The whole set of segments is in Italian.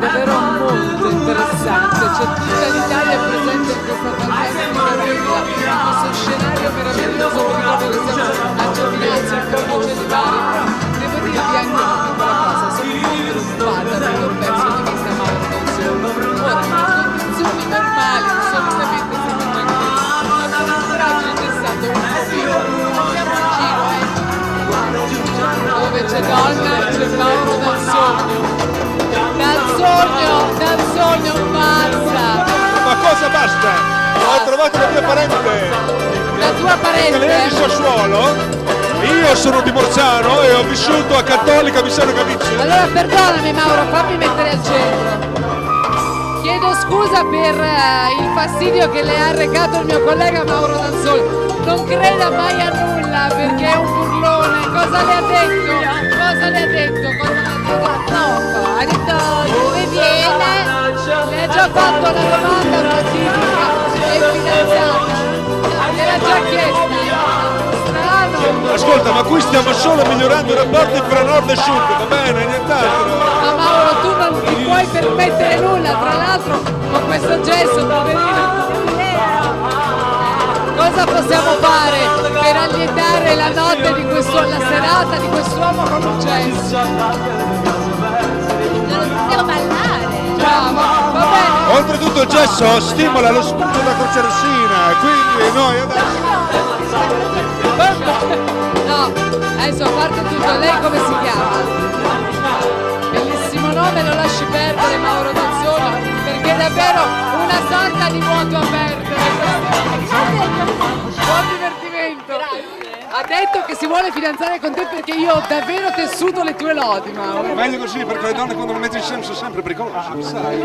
davvero molto interessante, c'è tutta l'Italia presente in questa fantastica regla, in questo scenario meraviglioso per ricordo che siamo a Giovinazzi, in provincia di Bari. Devo dirvi anche una piccola cosa, sono molto preoccupata per il perso di vista Mauro Manzoni. Ora, le condizioni normali solitamente siamo tranquilli, ma oggi c'è stato un pochino, andiamo in giro, dove c'è donna c'è Mauro dal sogno pazza. Ma cosa basta? Ho trovato la mia parente. La tua parente? Lei è di Sassuolo, io sono di Morzano e ho vissuto a Cattolica Vissano Cavicci. Allora perdonami Mauro, fammi mettere al centro. Chiedo scusa per il fastidio che le ha arrecato il mio collega Mauro Danzoni. Non creda mai a nulla perché è un burlone. Cosa le ha detto? Cosa le ha detto? No, ha detto dove viene? Le ha già fatto la domanda fatidica, è fidanzata. Gliel'ha già chiesta. Strano. Ascolta, ma qui stiamo solo migliorando i rapporti fra nord e sud, va bene, nient'altro. Ma Mauro, tu non ti puoi permettere nulla, tra l'altro con questo gesto, poverino. Cosa possiamo fare per allietare la notte di la serata di quest'uomo con un gesto? Devo ballare. Bravo, va bene. Oltretutto il gesso stimola lo spunto da crocerossina, quindi noi adesso... No, adesso a parte tutto, lei come si chiama? Bellissimo nome, lo lasci perdere Mauro Danzoni, perché è davvero una sorta di vuoto a perdere. Buon divertimento. Ha detto che si vuole fidanzare con te perché io ho davvero tessuto le tue lodi, Mauro. Meglio così, perché le donne quando le metti insieme sono sempre pericolose, sai?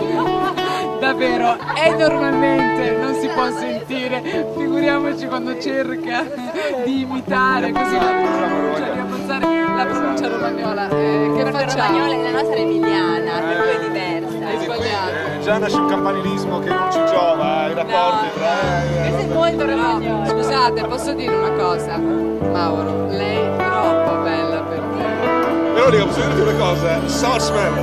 Davvero, e normalmente non si può sentire, figuriamoci quando cerca di imitare così la pronuncia, di abbassare la pronuncia romagnola. Che facciamo? La nostra è emiliana, per cui è diversa. Hai sbagliato. Già nasce un campanilismo che non ci giova, i rapporti tra... Questo è molto romagnolo. Scusate, posso dire una cosa? Mauro, lei è troppo bella per te. Però dico, posso dirti una cosa? Sauce man!